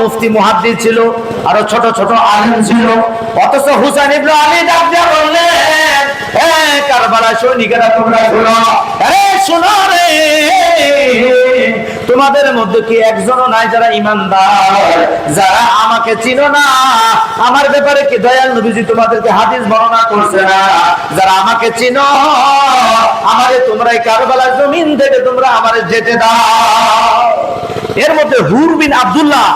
মুফতি মুহাদ্দিস ছিল, আরো ছোট ছোট আলেম ছিল। অথচ হুসাইন ইবনে আলী ডাক দিয়ে বললেন, হে কারবালা সৈনিকেরা তোমরা শোনো, আরে শোনো রে, তোমাদের মধ্যে কি একজনও নাই যারা ঈমানদার, যারা আমাকে চিনো না, আমার ব্যাপারে কি দয়াল নবীজি তোমাদেরকে হাদিস বর্ণনা করছে না? যারা আমাকে চিনো, আমারে তোমরা এই কারবালার জমিন থেকে তোমরা আমারে যেতে দাও। এর মধ্যে হুর বিন আব্দুল্লাহ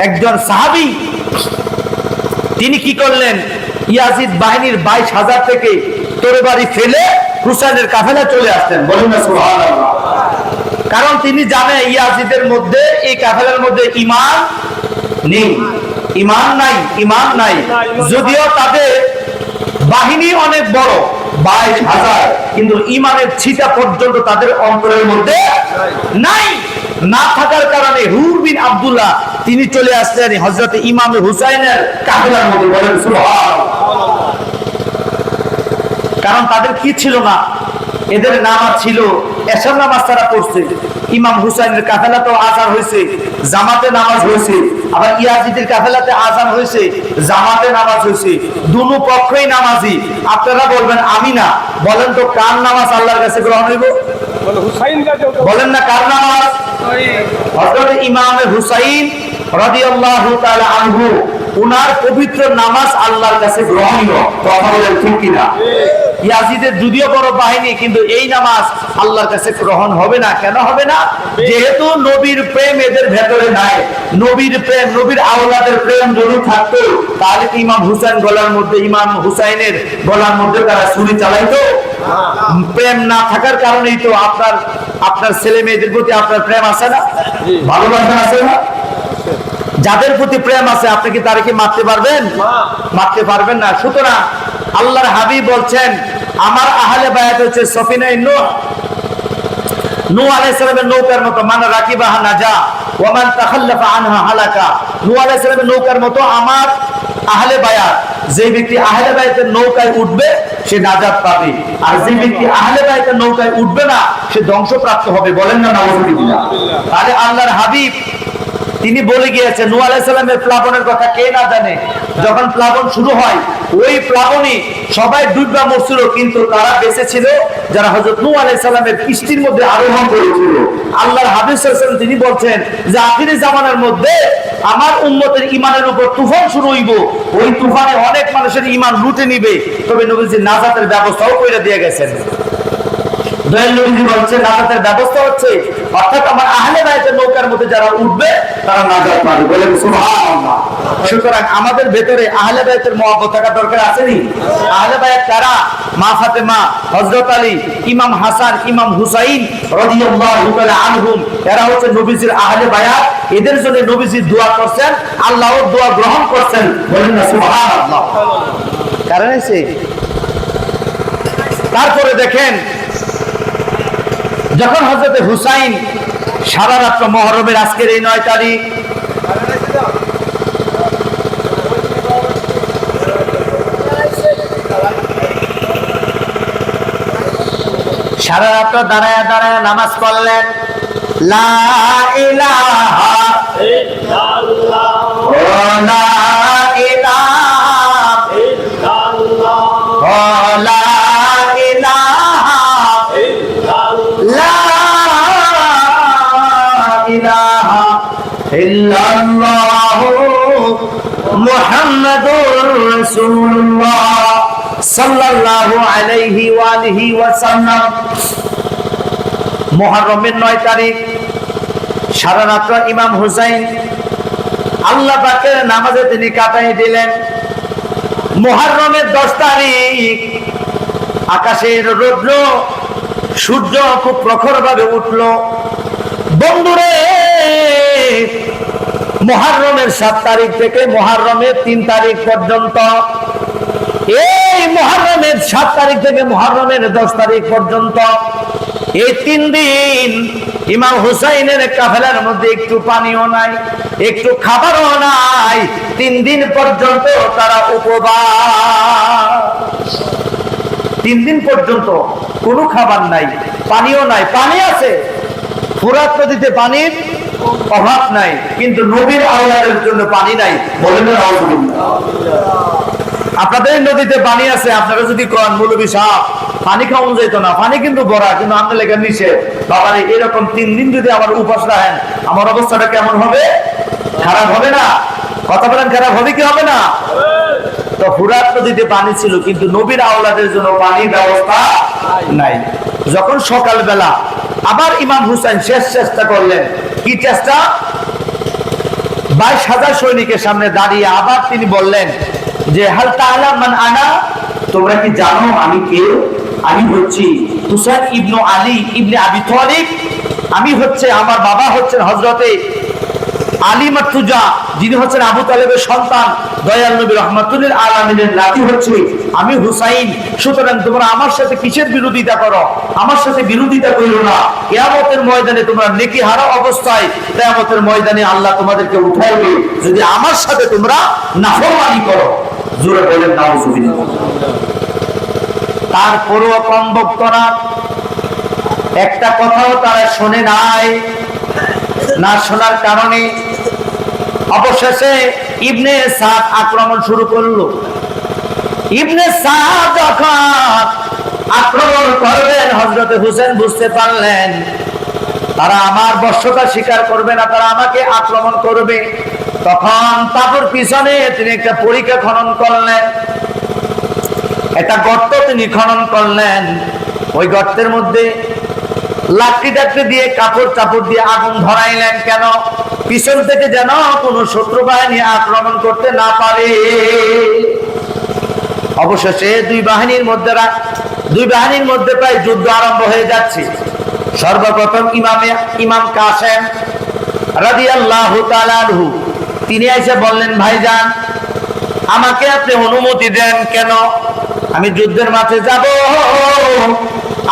একজন সাহাবী, তিনি কি করলেন, ইয়াজিদ বাহিনীর 22,000 থেকে তরবারি ফেলে হুসাইনের কাফেলা চলে আসতেন। বলুন না সুবহানাল্লাহ। কারণ তিনি জানে ইয়াজিদের মধ্যে, এই কাফেলার মধ্যে ঈমান নেই, ঈমান নাই, ঈমান নাই। যদিও তাদের বাহিনী অনেক বড় 22,000, কিন্তু ঈমানের ছিটা পর্যন্ত তাদের অন্তরের মধ্যে নাই। না থাকার কারণে হুর বিন আব্দুল্লাহ তিনি চলে আসলেন হযরত ইমাম হুসাইনের কাফেলার মধ্যে। বলেন সুবহানাল্লাহ। কারণ তাদের কি ছিল না, এদের নামাজ ছিল এশার নামাজ তারা পড়ছে। ইমাম হুসাইনের কাফেলাতে আযান হয়েছে, জামাতে নামাজ হয়েছে, আবার ইয়াজিদের কাফেলাতে আযান হয়েছে, জামাতে নামাজ হয়েছে, দুনো পক্ষই নামাজি। আপনারা বলবেন আমি না, বলেন তো কার নামাজ আল্লাহর কাছে গ্রহণ হইব? বলেন না কার নামাজ? হযরত ইমাম হুসাইন রাদিয়াল্লাহু তাআলা আনহু, উনার পবিত্র নামাজ আল্লাহর কাছে গ্রহণীয়। কথা বলেন ঠিক কিনা? ইয়াজিদের যদিও বড় বাহিনী, কিন্তু এই নামাজ আল্লাহর কাছে গ্রহণ হবে না। কেন হবে না? যেহেতু নবীর প্রেম এদের ভেতরে নাই। নবীর প্রেম, নবীর আওলাদের প্রেম যদি থাকতো, তাহলে কি ইমাম হুসাইন গলার মধ্যে, ইমাম হুসাইনের গলার মধ্যে তারা ছুরি চালাইতো? প্রেম না থাকার কারণেই তো আপনার ছেলে মেয়েদের প্রতি আপনার প্রেম আছে না, ভালোবাসা আছে না? যাদের প্রতি প্রেম আছে, আপনি কি তারা কি মারতে পারবেন? মারতে পারবেন না। সুতরাং আল্লাহর হাবিব বলছেন, আমার আহলে বায়াত হচ্ছে সফিনায়ে নূহ আলাইহিস সালামের নৌকার মতো, মান রাকিবাহা নাজা ওয়া মান তাখাল্লাফা আনহা হালাকা। নূহ আলাইহিস সালামের নৌকার মতো আমার আহলে বায়াত, যে ব্যক্তি আহলে বায়াতের নৌকায় উঠবে সে নাজাত পাবে, আর যে ব্যক্তি আহলে বায়াতের নৌকায় উঠবে না সে ধ্বংসপ্রাপ্ত হবে। বলেন না নাউযুবিল্লাহ। তাহলে আল্লাহর হাবিব তিনি বলে গিয়েছেন, নূহ আলাইহিস সালামের প্লাবনের কথা কে না জানে? যখন প্লাবন শুরু হয়, ওই প্লাবনে সবাই ডুববা মরছিল, কিন্তু তারা বেঁচে ছিল যারা হযরত নূহ আলাইহিস সালামের কিস্তির মধ্যে আরোহণ করেছিল। আল্লাহর হাবিব সাল্লাল্লাহু আলাইহি ওয়াসাল্লাম তিনি বলছেন যে আখিরি জামানার মধ্যে আমার উম্মতের ঈমানের উপর তুফান শুরু হইব, ওই তুফানে অনেক মানুষের ঈমান লুটে নিবে, তবে নবীজি নাজাতের ব্যবস্থাও করে দিয়ে গেছেন। দয়াল নবীজি বলছেন নাজাতের ব্যবস্থা হচ্ছে, অর্থাৎ আমার আহলে বায়াতের নৌকার মধ্যে যারা উঠবে তারা নাজাত পাবে। বলেন সুবহানাল্লাহ। সুতরাং আমাদের ভেতরে আহলে বায়াতের মহব্বত থাকা দরকার আছে নি? আহলে বায়াত কারা? মা ফাতেমা, হযরত আলী, ইমাম হাসান, ইমাম হুসাইন রাদিয়াল্লাহু তাআলা আনহুম, এরা হচ্ছে নবীজির আহলে বায়াত। এদের জন্য নবীজি দোয়া করছেন, আল্লাহও দোয়া গ্রহণ করছেন। বলেন না সুবহানাল্লাহ। কারণ আছে। তারপরে দেখেন, যখন হযরত হুসাইন সারা রাত মুহররমের আজকের এই 9 তারিখ, সারা রাত দাঁড়ায় দাঁড়ায় নামাজ পড়লেন, লা ইলাহা ইল্লাল্লাহ লা ইলাহা ইল্লাল্লাহ লা ইলাহা ইল্লাল্লাহ মুহাম্মাদুর রাসূলুল্লাহ সাল্লাল্লাহু আলাইহি ওয়া আলিহি ওয়াসাল্লাম। মুহররমের 9 তারিখ সারা রাত ইমাম হুসাইন আল্লাহ পাকের নামাজে তিনি কাটাই দিলেন। মুহররমের 10 তারিখ আকাশের রৌদ্র, সূর্য খুব প্রখর ভাবে উঠল। বন্ধুরে, মুহররমের 7 তারিখ থেকে মুহররমের 3 তারিখ পর্যন্ত, এই মুহররমের 7 তারিখ থেকে মুহররমের 10 তারিখ পর্যন্ত, এই 3 দিন ইমাম হুসাইনের কাফেলার মধ্যে একটু পানিও নাই, একটু খাবারও নাই। 3 দিন পর্যন্ত তারা উপবাস। 3 দিন পর্যন্ত কোনো খাবার নাই, পানিও নাই। পানি আছে, ফুরাত নদীতে পানির অভাব নাই, কিন্তু নবীর আওলাদের জন্য পানি নাই। বলেন না আলহামদুলিল্লাহ। আপনাদের নদীতে পানি আছে, আপনারা যদি কোন মৌলবী সাহেব পানি খাওয়ানো যেত না, পানি কিন্তু ভরা, কিন্তু আপনার লেখা নিচে বাবারে এরকম 3 দিন যদি আমার উপাস রাখেন, আমার অবস্থাটা কেমন হবে? খারাপ হবে না? কথা বলেন, খারাপ হবে কি হবে না? তো ফুরাত নদীতে পানি ছিল, কিন্তু নবীর আওলাদের জন্য পানির ব্যবস্থা নাই। যখন সকালবেলা আবার ইমাম হুসাইন শেষ চেষ্টা করলেন, কি চেষ্টা? 22,000 সৈনিকের সামনে দাঁড়িয়ে আবার তিনি বললেন যে হাল তাআলাম মান আনা, তোমরা কি জানো আমি কে? আমি হচ্ছি হুসাইন ইবনে আলী ইবনে আবি তালিব। আমি হচ্ছে, আমার বাবা হচ্ছেন হযরতে আলী মাতুজা, যিনি হচ্ছেন আবু তালেবের সন্তান, দয়াল নবী রাহমাতুল লিল আলামিনের নাতি হচ্ছে আমি হুসাইন। সুতরাং তোমরা আমার সাথে কিসের বিরোধিতা করো? আমার সাথে বিরোধিতা করো না। কিয়ামতের ময়দানে তোমরা নেকি হারা অবস্থায় কিয়ামতের ময়দানে আল্লাহ তোমাদেরকে উঠাইবে যদি আমার সাথে তোমরা নাফরমানি করো। জোরে বলেন নাউজুবিল্লাহ। তারপরও কম বক্তরা একটা কথাও তারা শোনে নাই। না শোনার কারণে অবশেষে ইবনে সাদ আক্রমণ শুরু করলো। ইবনে সাদ যখন আক্রমণ করবেন, হযরত হুসেন বুঝতে পারলেন তারা আমার বশ্যতা স্বীকার করবে না, তারা আমাকে আক্রমণ করবে। তখন তাবুর পিছনে তিনি একটা পরিখা খনন করলেন, একটা গর্ত তিনি খনন করলেন। ওই গর্তের মধ্যে লাকড়ি টাকড়ি দিয়ে কাপড় চাপড় দিয়ে আগুন ধরাইলেন। কেন? পিছন থেকে যেন কোন শত্রু বাহিনী আক্রমণ করতে না পারে। অবশেষে দুই বাহিনীর মধ্যে প্রায় যুদ্ধ আরম্ভ হয়ে যাচ্ছে। সর্বপ্রথম ইমাম কাসেম রাদিয়াল্লাহু তাআলা আনহু তিনি এসে বললেন, ভাইজান আমাকে আপনি অনুমতি দেন। কেন? আমি যুদ্ধের মাঠে যাব,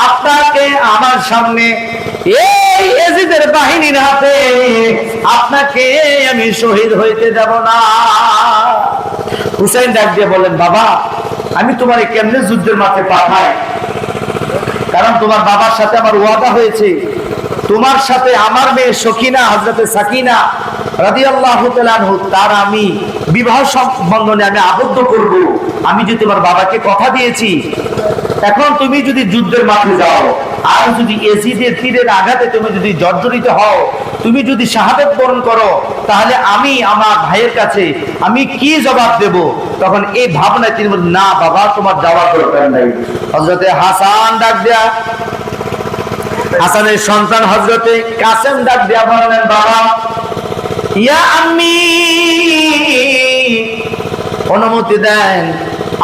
আপনাকে আমার সামনে এই ইয়াজিদের বাহিনীর হাতে আপনাকে আমি শহীদ হইতে যাব না। হুসাইন ডাক দিয়ে বলেন, বাবা আমি তোমারে কেমনে যুদ্ধের মাঠে পাঠাই? কারণ তোমার বাবার সাথে আমার ওয়াদা হয়েছে, তোমার সাথে আমার মেয়ে সকিনা হযরতে সাকিনা রাদিয়াল্লাহু তাআলা আনহু তার আমি বিবাহ বন্ধনে আমি আবদ্ধ করব। আমি যে তোমার বাবাকে কথা দিয়েছি। এখন তুমি যদি যুদ্ধের মাঠে যাও আর যদি ইয়াজিদের তীরের আঘাতে তুমি যদি জর্জরিত হও, তুমি যদি শাহাদাত বরণ করো, তাহলে আমি আমার ভাইয়ের কাছে আমি কি জবাব দেব? তখন এই ভাবনায় তিনি বলেন, না বাবা তোমার যাওয়ার দরকার নাই। হযরতে হাসান ডাক দেয়া, হাসানের সন্তান হযরতে কাসেম ডাক দেয়া বললেন, বাবা ইয়া আম্মি অনুমতি দেন,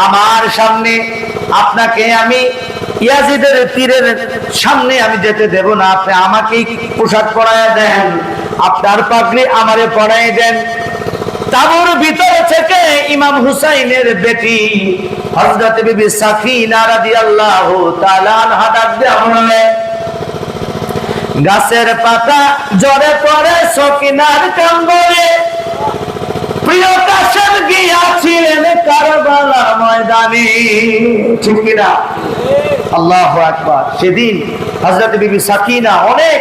আমার সামনে আপনাকে আমি ইয়াজিদের তীরের সামনে আমি যেতে দেব না। আপনি আমাকে পোশাক পরায় দেন, আপনার পাগড়ি আমারে পরায় দেন। তাবুর ভিতর থেকে ইমাম হুসাইনের বেটি হযরত বিবি সাকিনা রাদিয়াল্লাহু তাআলা আনহা ডাক দিয়ে বললেন, গাছের পাতা ঝরে পড়ে সকিনার কাম্বরে, প্রিয় কাসেম গিয়াছিলেন কারবালার ময়দানে। ঠিক কিনা? আল্লাহু আকবার। সেদিন হযরত বিবি সাকিনা অনেক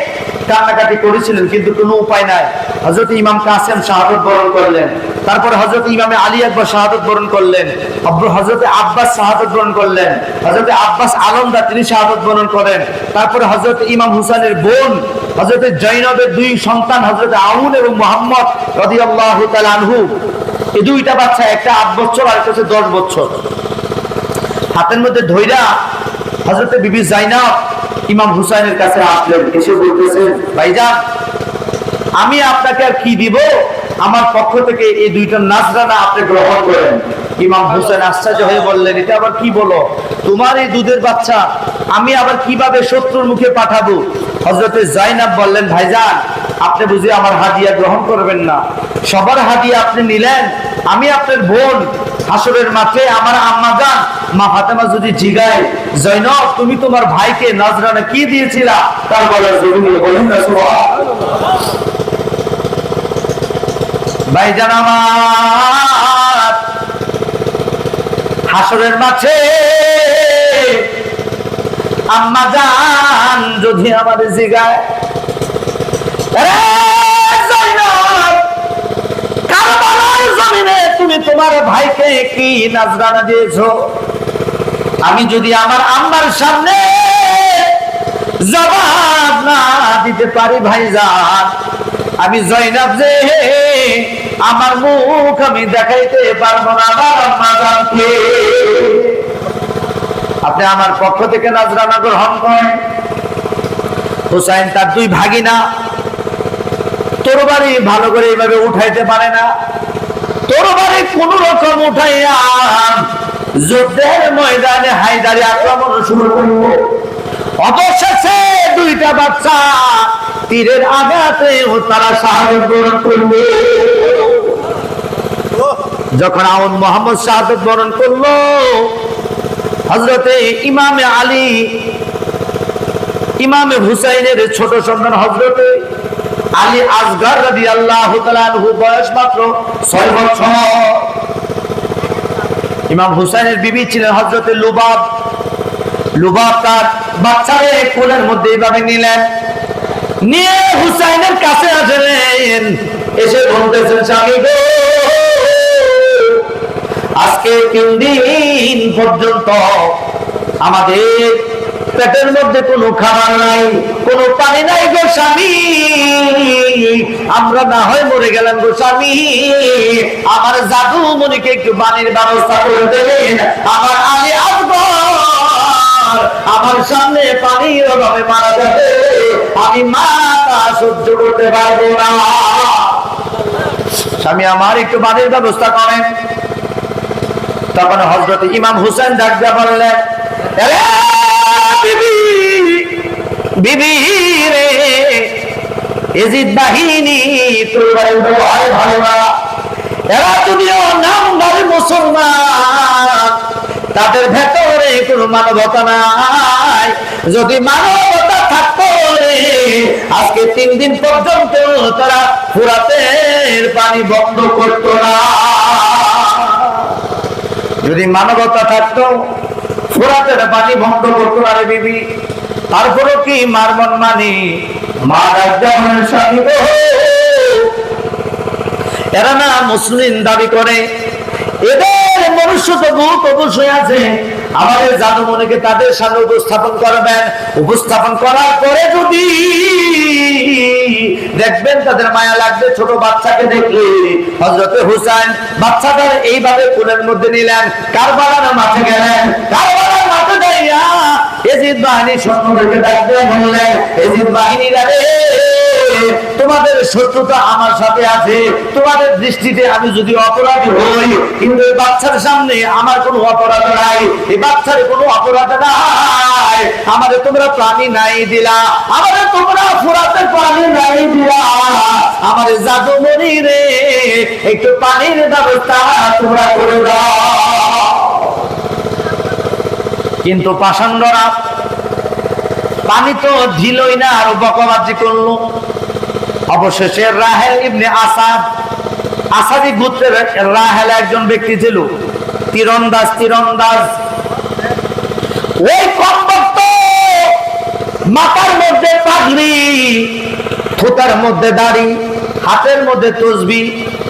কান্নাকাটি করেছিলেন, কিন্তু কোনো উপায় নাই। হযরত ইমাম কাসেম শাহাদাত বরণ করলেন, তারপরে হযরত ইমাম আলী আকবর শাহাদাত বরণ করলেন, হযরত আব্বাস শাহাদাত বরণ করলেন, হযরত আব্বাস আলমদার তিনি শাহাদাত বরণ করেন। তারপরে হযরত ইমাম হুসাইনের বোন হযরত জৈনবের 2 সন্তান হযরত আউন এবং মুহাম্মদ রাদিয়াল্লাহু তাআলা আনহু, এই 2টা বাচ্চা, একটা 8 বছর আর একটা 10 বছর, হাতের মধ্যে ধইরা হযরত বিবি জাইনাব ইমাম হুসাইনের কাছে আসলেন। এসে বলতেছেন, ভাইজান আমি আপনাকে আর কি দিব, আমার পক্ষ থেকে এই 2টা নাজরানা আপনি গ্রহণ করেন। ইমাম হুসাইন আশ্চর্য হয়ে বললেন, এটা আবার কি বলো? তোমার এই দুধের বাচ্চা আমি আবার কিভাবে শত্রুর মুখে পাঠাবো? হযরতে জাইনাব বললেন, ভাইজান আপনি বুঝি আমার হাদিয়া গ্রহণ করবেন না? সবার হাদিয়া আপনি নিলেন, আমি আপনার বোন হাসরের মাঠে আমার আম্মা জান মা ফাতেমা যদি জিগায়, জৈনব তুমি তোমার ভাইকে নজরানা কি দিয়েছিলা? তার বলার জরুরি বলেন না সুবহানাল্লাহ। ভাইজান আমার হাসরের মাঠে আম্মা জান যদি আমার জিগায়, তুমি তোমার ভাইকে কি নাজরানা দিয়েছো? আমি যদি আমার আম্মার সামনে জবাব না দিতে পারি ভাইজান, আমি জয়নাব যে আমার মুখ আমি দেখাইতে পারবো না আমার আম্মা জানকে। আপনি আমার পক্ষ থেকে নাজরানা গ্রহণ করেন। হুসাইন তার দুই ভাগিনা তরবারি ভালো করে এইভাবে উঠাইতে পারে না, তরবারি কোন রকম উঠাইয়া যুদ্ধের ময়দানে হায়দারি আক্রমণ শুরু করল। অবশেষে দুইটা বাচ্চা তীরের আঘাতে তারা শাহাদাত বরণ করবে। যখন আউন মোহাম্মদ শাহাদাত বরণ করলো, হযরতে ইমামে আলী, ইমামে হুসাইনের ছোট সন্তান হযরতে আলী আসগর রাদিয়াল্লাহু তাআলা আনহু, বয়স মাত্র 6 বছর। ইমাম হুসাইনের বিবি ছিলেন হযরতে লুবাব। লুবাব তার বাচ্চারে কোলের মধ্যে এইভাবে নিলেন, নিয়ে হুসাইনের কাছে আসলেন, এসে বলতেছেন, স্বামী গো, আজকে 3 দিন পর্যন্ত আমাদের পেটের মধ্যে কোনো খাবার নাই, কোনো পানি নাই গো স্বামী, আমরা না হয় মরে গেলাম গো স্বামী, আমার জাদু মনিকে একটু পানির ব্যবস্থা করে দেবেন। আমার আলী আকবর আমার সামনে পানির অভাবে মারা যাবে, আমি মাথা সহ্য করতে পারবো না, স্বামী আমার একটু পানির ব্যবস্থা করেন। তখন হযরত ইমাম হুসাইন ডাক দিয়ে বললেন, বিবি রে, এজিদ বাহিনী তরবারি ভয় ভালো না, এরা যদিও নামধারী মুসলমান, তাদের ভেতরে কোনো মানবতা নাই। যদি মানবতা থাকতো আজকে 3 দিন পর্যন্ত তারা ফুরাতের পানি বন্ধ করতো না। যদি মানবতা থাকতো ফুরাতের পানি বন্ধ করতো না রে বিবি। তারপরে কি মারমন মানি এরা না মুসলিম দাবি করে, এদের মনুষ্য তো বহুত অবশ্যই আছে। আমাদের জাদু মনেকে তাদের সামনে উপস্থাপন করবেন, উপস্থাপন করার পরে যদি দেখবেন তাদের মায়া লাগবে ছোট বাচ্চাকে দেখলে, হযরতে হুসাইন বাচ্চাটার এইভাবে কোলের মধ্যে নিলেন, কারবালার মাঠে গেলেন। কারবালার মাঠে যাইয়া এজিদ বাহিনী সৈন্যদেরকে ডাকতে বললেন, এজিদ বাহিনীরা রে, তোমাদের শত্রুতা আমার সাথে আছে, তোমাদের দৃষ্টিতে আমি যদি অপরাধী হই, কিন্তু এই বাচ্চার সামনে আমার কোনো অপরাধ নাই, এই বাচ্চার কোনো অপরাধ নাই, আমাদের তোমরা প্রাণী নাই দিলা, আমাদের তোমরা ফুরাতের পানি নাই দিলা, আমার জাদুমণি রে একটু পানির ব্যবস্থা তোমরা করে দাও। কিন্তু পাষাণ্ডরা পানি তো দিলই না, আরো বকবাজি করলো। অবশেষে রাহেল ইবনে আসাদ, আসাদি গোত্রের রাহেল একজন ব্যক্তি ছিল, তীরন্দাজ। ওই কমবক্ত মাথার মধ্যে পাগড়ি, থুতার মধ্যে দাড়ি, হাতের মধ্যে তসবিহ,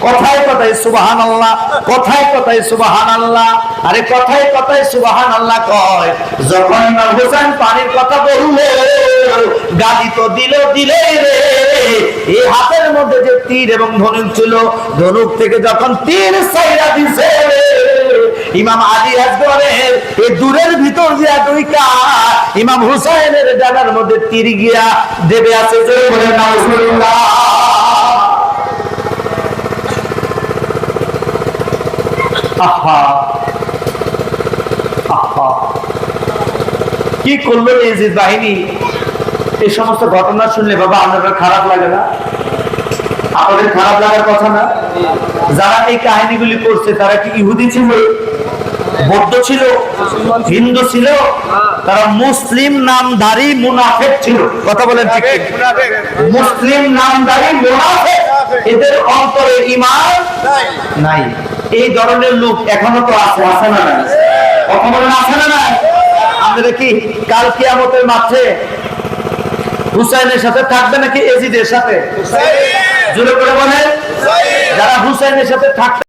কথায় কথায় সুবহানাল্লাহ, কথায় কথায় সুবহানাল্লাহ, আরে কথায় কথায় সুবহানাল্লাহ কয়। যখন ইমাম হোসেন পানির কথা বলল, গালি তো দিলে রে, এই হাতের মধ্যে যে তীর এবং ধনুক ছিল, ধনুক থেকে যখন তীর ছাইরা দিছে, ইমাম আলী আসগরের এই দূরের ভিতর দিয়া দুইটা ইমাম হুসাইনের ডানার মধ্যে তীর গিয়া দেবে আছে, যে বলে নাউজুবিল্লাহ। আহা আহা, কি করলো ইয়াজিদ বাহিনী? এই সমস্ত ঘটনা শুনলে বাবা আপনাদের খারাপ লাগে না? আপনাদের খারাপ লাগার কথা না? যারা এই কাহিনীগুলি করছে তারা কি ইহুদি ছিল, বৌদ্ধ ছিল, হিন্দু ছিল? তারা মুসলিম নামধারী মুনাফিক ছিল। কথা বলেন ঠিক? মুসলিম নামধারী মুনাফিক, এদের অন্তরে ঈমান নাই। এই ধরনের লোক এখনো তো আছে, আছে না নাই? কথা বলেন আছে না নাই? আপনারা কি কাল কিয়ামতের মাঠে হুসাইনের সাথে থাকবে নাকি এজিদের সাথে? জোরে করে বলেন। যারা হুসাইনের সাথে থাকবে